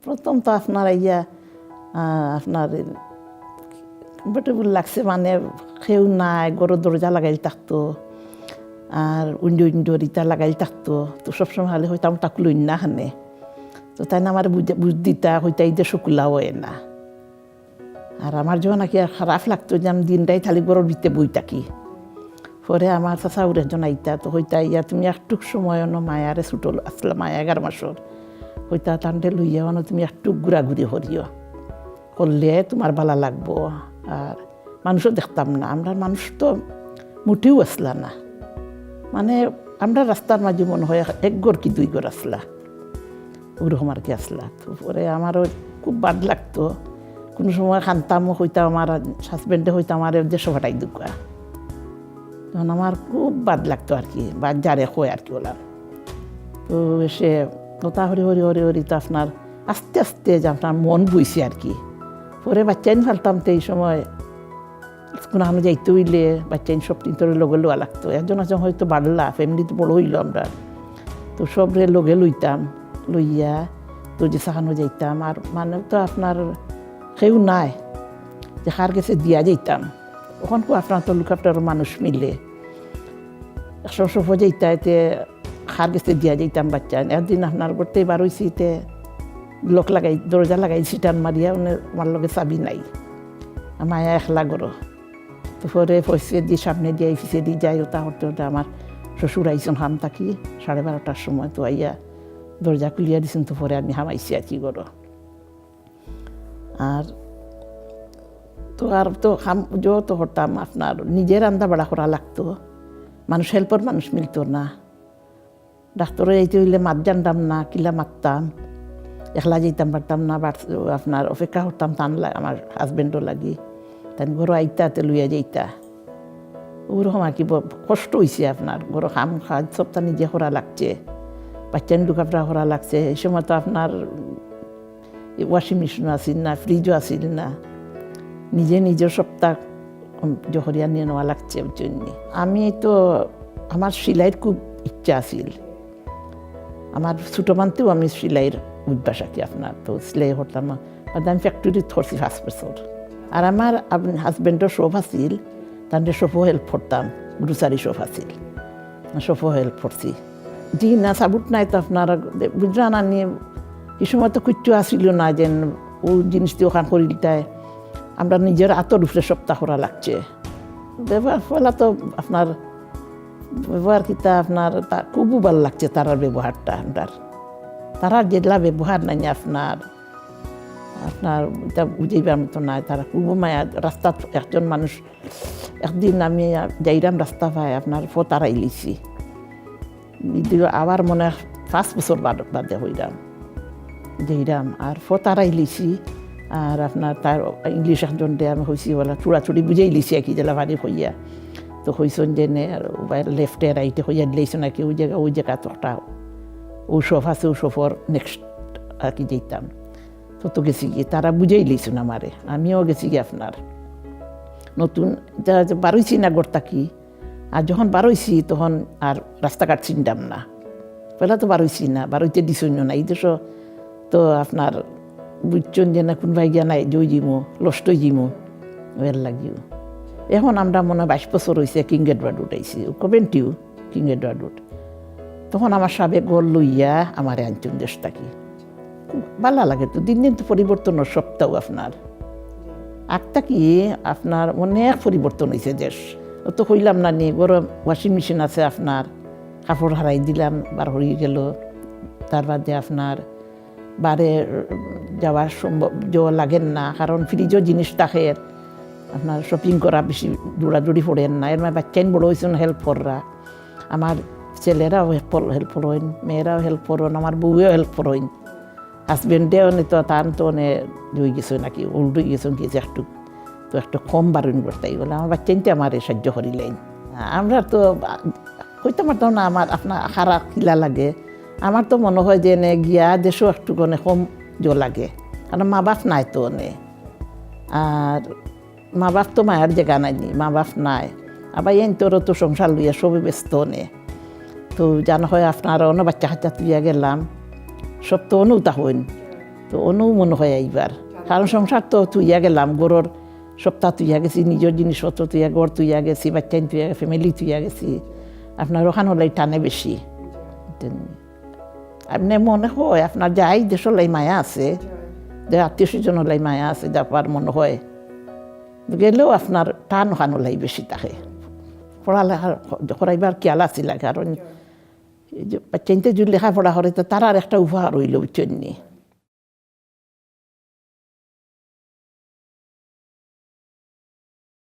প্রথম তো আপনার ইয়া আপনার কমফর্টেবল লাগছে মানে কেউ নাই গরুর দরজা লাগাইল থাকতো আর উইন্ডো ইটা লাগাইল থাকতো তো সবসময় হলে হইতাম তাকুলই না খানে তো তাই না আমার বুঝ দিতা হইতাই যে শুকুলা হয় না আর আমার যখন নাকি খারাপ লাগতো যে আমি দিনটাই থালি গরুর ভিতরে বই থাকি পরে আমার চাচাউর একজন আইতা তো হইতা ইয়া তুমি একটুক সময় মায়ারে ছুটো আসলে মায়া 11 মাসর হইতা টানটে লইয়া তুমি একটু ঘুরাঘুরি করিও করলে তোমার ভালো লাগবো আর মানুষও দেখতাম না আমরা মানুষ তো মুঠেও আসলা না মানে আমরা রাস্তার মাঝে মনে হয় 1 ঘর কি 2 ঘর আসলা ওরকম আর কি আসলা তো পরে আমারও খুব বাদ লাগতো কোনো সময় খানতামও হইতাম আমার হাজবেন্ডে হইতাম আমার দেশ ফাটাই দুকা তখন আমার খুব বাদ লাগতো আর কি বাদ যারে হয় আর কি ওলার তো সে কথা হরি হরি হরি হরি তো আপনার আস্তে আস্তে যে আপনার মন বইছে আর কি পরে বাচ্চাইন ফেলতাম তো এই সময় কোনো আমি যাইতে হইলে বাচ্চাইন সব তিনটরে লগে লোয়া লাগতো একজন আছে হয়তো বাড়লা ফ্যামিলিতে বড় হইল আমরা তো সবরে লগে লইতাম লইয়া তো যে সাহানো যাইতাম আর মানে তো আপনার কেউ নাই যে কার গেছে দিয়া যাইতাম ওখান আপনার তো লুকাপটার মানুষ মিলে একশো সফ যাইতা এতে খার গেছে দিয়া যাইতাম বাচ্চা একদিন আপনার করতে বার হয়েছি তে লোক লাগাই দরজা লাগাইছি টান মারিয়া আমার লগে চাবি নাই মায়া একলা গরো তো পরে পয়সা দিয়ে সামনে দিয়ে পিছিয়ে দিয়ে যাই ওটা হতে হতে আমার শ্বশুর আইসন হাম থাকি 12:30টার সময় তো আইয়া দরজা খুলিয়া দিছেন তো পরে আমি হামাইছি আর কি গরো আর তো খাম যত হতাম আপনার নিজের রান্না বাড়া করা লাগতো মানুষ হেল্পর মানুষ মিলতো না ডাক্তারে যাইতে হইলে মাত জানতাম না কিলা মারতাম একলা যেতাম পারতাম না আপনার অপেক্ষা করতাম টান আমার হাজবেন্ডও লাগি তাই ঘর আইতাতে লইয়া যাইতা ওরকম আর কি কষ্ট হয়েছে আপনার ঘর খাম খাজ সবটা নিজে করা লাগছে বাচ্চা লুকাপড়া করা লাগছে এই সময় তো আপনার ওয়াশিং মেশিনও আসিল না ফ্রিজও আসিল না নিজের সপ্তাহ জহরিয়া নিয়ে নেওয়া লাগছে জন্য আমি তো আমার সেলাইয়ের খুব ইচ্ছা আছিল আমার ছোটো মানতেও আমি সেলাইয়ের অভ্যাস আছি আপনার তো সেলাই করতাম আমি ফ্যাক্টরি ধরছি 5 বছর আর আমার হাজবেন্ডের শপ আছিল তাদের শপও হেল্প করতাম গ্রোসারি শপ আছিল শপও হেল্প করছি জি না সাবুট নাই তো আপনার বুঝলেন আমি এই সময় তো কিচ্ছু আসিল না যে ও জিনিসটি ওখান করিলটায় আমরা নিজের আতর উপরে সপ্তাহ করা লাগছে ব্যবহার ফলা তো আপনার ব্যবহার কিতা আপনার খুবই ভালো লাগছে তারার ব্যবহারটা আপনার তারার যেগুলা ব্যবহার নাই আপনার এটা বুঝাইবার মতো নাই তারা খুব মায়া রাস্তা একজন মানুষ একদিন আমি যাইরাম রাস্তা পাই আপনার ফতারাই লিছি আবার মনে 5 বছর বাদে হইরাম যাইরাম আর ফতারাই লিছি আর আপনার তার ইংলিশ একজন দিয়ে আমি হয়েছি বলা চূড়াচুড়ি বুঝেই লিছি আর কি জেলা বাড়ি হইয়া তো হইসন যে লেফটে রাইটে হইয়া দিলেইছো নাকি ওই জায়গা তো একটা ও সফ আছে ও সফর নেক্সট আর কি যেতাম তো গেছি গিয়ে তারা বুঝেই লিছুন আমারে আমিও গেছি গিয়ে আপনার নতুন বারোইছি না গড় থাকি আর যখন বারোইছি তখন আর রাস্তাঘাট চিনতাম না পয়লা তো বারোইছি না বারোইতে দিছই না এই দেশ তো আপনার বুঝছেন যে না কোনবাই গিয়া নাই জয় জিমো লস্টই জিমো এর লাগিও এখন আমরা মনে 22 বছর হয়েছে কিং এডওয়ার্ড উঠাইছি কবেন্টিও কিং এডওয়ার্ড উঠ তখন আমার সাবেক গড় লইয়া আমার আঞ্চল দেশ থাকি খুব ভালো লাগে তো দিন তো পরিবর্তনের সপ্তাহ আপনার আটটা কি আপনার অনেক পরিবর্তন হয়েছে দেশ তো কইলাম না নি গরম ওয়াশিং মেশিন আছে আপনার কাপড় হারাই দিলাম বার হয়ে গেল তার বাদে আপনার বারে যাওয়ার সম্ভব যাওয়া লাগেন না কারণ ফ্রিজও জিনিস থাকে আপনার শপিং করা বেশি দৌড়াদৌড়ি পড়েন না এর মানে বাচ্চাইন বড় হয়েছেন হেল্প কররা আমার ছেলেরাও হেল্প করেন মেয়েরাও হেল্প করেন আমার বউও হেল্প করেন হাজবেন্ডেও তো তার তো হয়ে গেছে নাকি উল্টো গেছেন গিয়েছে একটু কম বারণ করতে বলে আমার বাচ্চাইনতে আমার সাহায্য করিলেন আমরা তো হইতে পারতাম না আমার আপনার খারাপ কিলা লাগে আমার তো মনে হয় যে গিয়া দেশও একটু কম লাগে কারণ মা বাপ নাই তো আর মা বাপ তো মায়ের জায়গা নাইনি মা বাপ নাই আবার এই তোরও তো সংসার লইয়া সবই ব্যস্ত তো জানা হয় আপনার অন্য বাচ্চা কাচ্চা তুইয়া গেলাম সব তো অনুতা হইন তো অনু মনে হয় এইবার কারণ সংসার তো তুইয়া গেলাম গরুর সপ্তাহ তুইয়া গেছি নিজের জিনিসপত্র তুইয়া গড় তুইয়া গেছি বাচ্চাইন তুইয়া ফ্যামিলি তুইয়া গেছি আপনার ওখান হলে টানে বেশি আপনি মনে হয় আপনার যাই দেশ হলাই মায়া আছে যে আত্মীয় স্বজন হলাই মায়া আছে যাবার মনে হয় গেলেও আপনার টান ওখান হলাই বেশি থাকে পড়ালেখা করাইবার খেয়াল আছিল কারণ বাচ্চাইনতে যদি লেখাপড়া করে তো তার আর একটা উপহার হইল বুঝছেন